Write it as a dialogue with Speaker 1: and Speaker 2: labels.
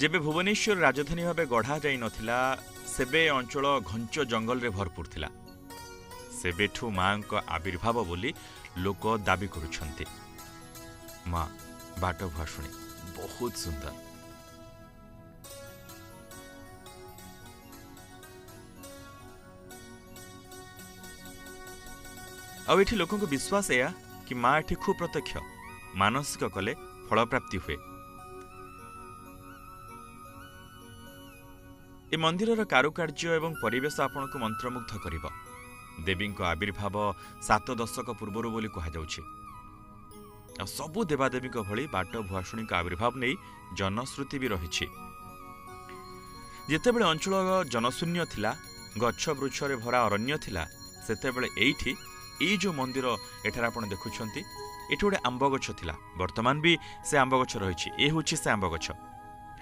Speaker 1: जेबे भुवनेश्वर राजधानी भाव गढ़ा जाई नथिला सेबे अंचल घंच जंगल रे भरपूर थिला। सेबेठू मां को आविर्भाव बोली लोक दाबी करुछंती। मां बाट भाषुणी बहुत सुंदर। अब एठी लोकों को विश्वास एया कि मां एठी खूब प्रत्यक्ष मानसिक कले फल प्राप्ति हुए। ए मंदिरर कारुकार्य एवं परिवेश आपण को मंत्रमुग्ध करिब। देवी आविर्भाव 7 दशक पूर्वर बोली कहा जाउछि। सबु देवादेवी भली बाट भुआशुणी आविर्भाव नहीं जनश्रुति भी रही। जितेबले अंचल जनशून्य थिला, गछ वृक्ष रे भरा अरण्य थिला, सेतेबले एइठी एई जो मंदिर एठार आपण देखुछंती एठी गोटे आंब गछ थिला। वर्तमान भी से आंब गछ रही। ए होछि से आंब गछ।